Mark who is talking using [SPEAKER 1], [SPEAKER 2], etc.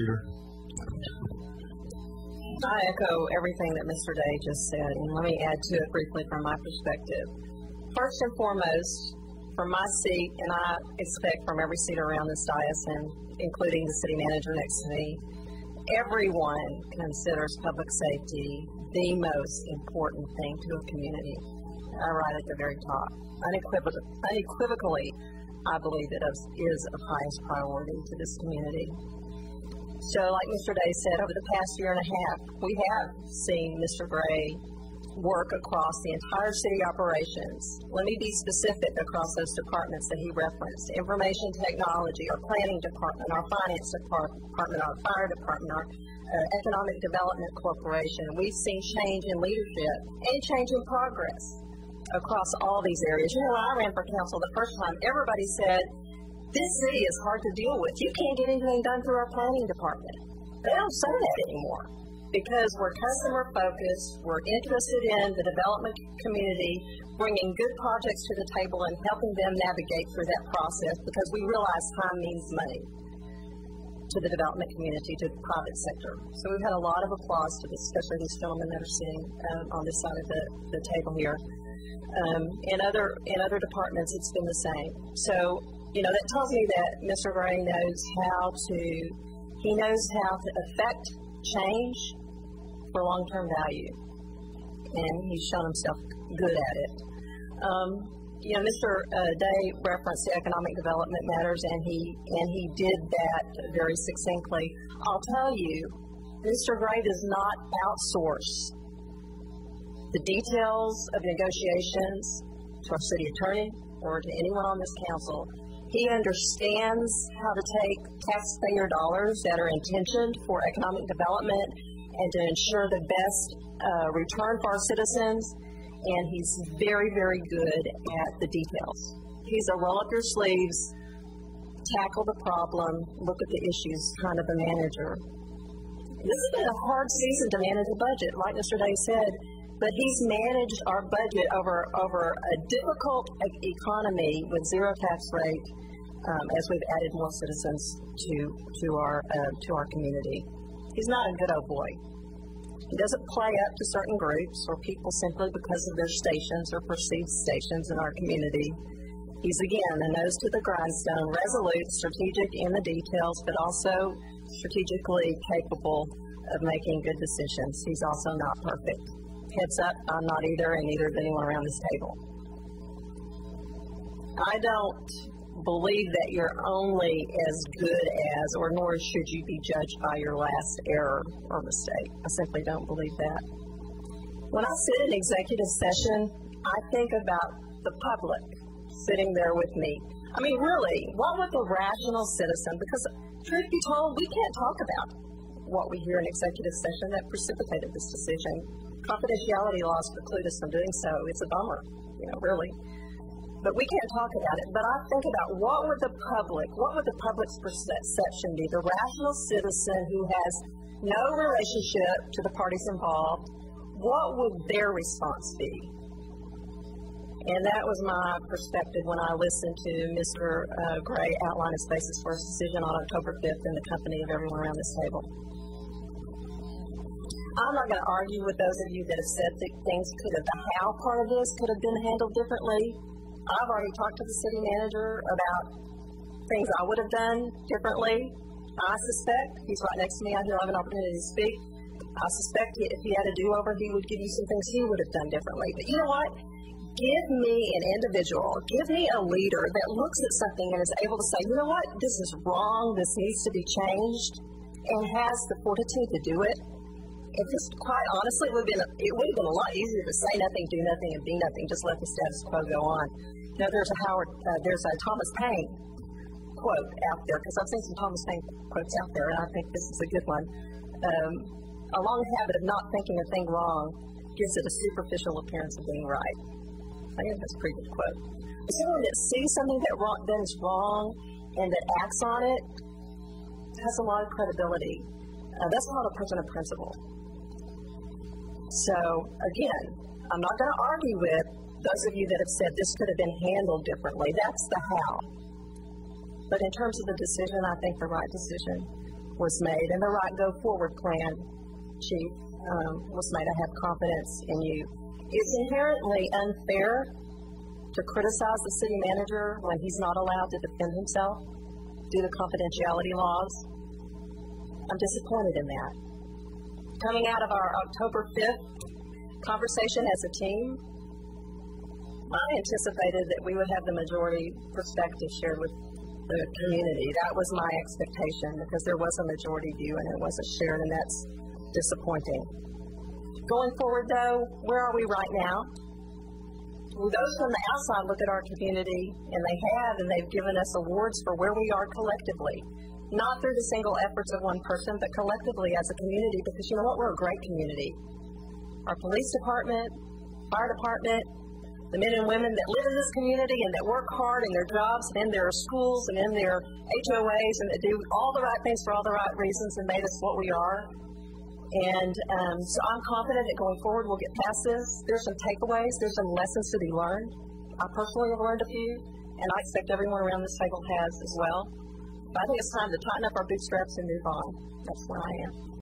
[SPEAKER 1] Peter.
[SPEAKER 2] I echo everything that Mr. Day just said, and let me add to it briefly from my perspective. First and foremost, from my seat, and I expect from every seat around this dais, and including the city manager next to me, everyone considers public safety the most important thing to a community. Right at the very top. Unequivocally, I believe it is of highest priority to this community. So like Mr. Day said, over the past year and a half, we have seen Mr. Gray work across the entire city operations. Let me be specific across those departments that he referenced: information technology, our planning department, our finance department, our fire department, our economic development corporation. We've seen change in leadership and change in progress across all these areas. You know, when I ran for council the first time, everybody said, this city is hard to deal with. You can't get anything done through our planning department. They don't say that anymore because we're customer focused, we're interested in the development community, bringing good projects to the table and helping them navigate through that process because we realize time means money to the development community, to the private sector. So we've had a lot of applause to this, especially these gentlemen that are sitting on this side of the table here. In other departments, it's been the same. So, you know, that tells me that Mr. Gray knows how to affect change for long-term value, and he's shown himself good at it. You know, Mr. Day referenced the economic development matters, and he did that very succinctly. I'll tell you, Mr. Gray does not outsource the details of negotiations to our city attorney or to anyone on this council. He understands how to take taxpayer dollars that are intentioned for economic development and to ensure the best return for our citizens, and he's very, very good at the details. He's a roll up your sleeves, tackle the problem, look at the issues kind of a manager. This has been a hard season to manage a budget, like Mr. Day said, but he's managed our budget over a difficult economy with zero tax rate as we've added more citizens to our community. He's not a good old boy. He doesn't play up to certain groups or people simply because of their stations or perceived stations in our community. He's, again, a nose to the grindstone, resolute, strategic in the details, but also strategically capable of making good decisions. He's also not perfect. Heads up, I'm not either, and neither is anyone around this table. I don't believe that you're only as good as, or nor should you be judged by your last error or mistake. I simply don't believe that. When I sit in executive session, I think about the public sitting there with me. I mean, really, what would the rational citizen, because truth be told, we can't talk about what we hear in executive session that precipitated this decision. Confidentiality laws preclude us from doing so. It's a bummer, really. But we can't talk about it. But I think about what would the public's perception be? The rational citizen who has no relationship to the parties involved, what would their response be? And that was my perspective when I listened to Mr. Gray outline his basis for his decision on October 5th in the company of everyone around this table. I'm not going to argue with those of you that have said that the how part of this could have been handled differently. I've already talked to the city manager about things I would have done differently. I suspect, he's right next to me out here, I have an opportunity to speak. I suspect if he had a do-over, he would give you some things he would have done differently. But you know what? Give me an individual, give me a leader that looks at something and is able to say, you know what, this is wrong, this needs to be changed, and has the fortitude to do it. And just quite honestly, it would have been a lot easier to say nothing, do nothing, and be nothing, just let the status quo go on. There's a Thomas Paine quote out there, because I've seen some Thomas Paine quotes out there, and I think this is a good one. A long habit of not thinking a thing wrong gives it a superficial appearance of being right. I think that's a pretty good quote. Someone that sees something that is wrong and that acts on it has a lot of credibility. That's not a person of principle. So, again, I'm not going to argue with those of you that have said this could have been handled differently. That's the how. But in terms of the decision, I think the right decision was made, and the right go-forward plan, Chief, was made. I have confidence in you. It's inherently unfair to criticize the city manager when he's not allowed to defend himself due to confidentiality laws. I'm disappointed in that. Coming out of our October 5th conversation as a team, I anticipated that we would have the majority perspective shared with the community. That was my expectation because there was a majority view and it wasn't shared, and that's disappointing. Going forward, though, where are we right now? Those from the outside look at our community, and they've given us awards for where we are collectively. Not through the single efforts of one person, but collectively as a community, because you know what? We're a great community. Our police department, fire department, the men and women that live in this community and that work hard in their jobs and in their schools and in their HOAs and that do all the right things for all the right reasons and made us what we are. And so I'm confident that going forward we'll get past this. There's some takeaways. There's some lessons to be learned. I personally have learned a few, and I expect everyone around this table has as well. But I think it's time to tighten up our bootstraps and move on. That's where I am.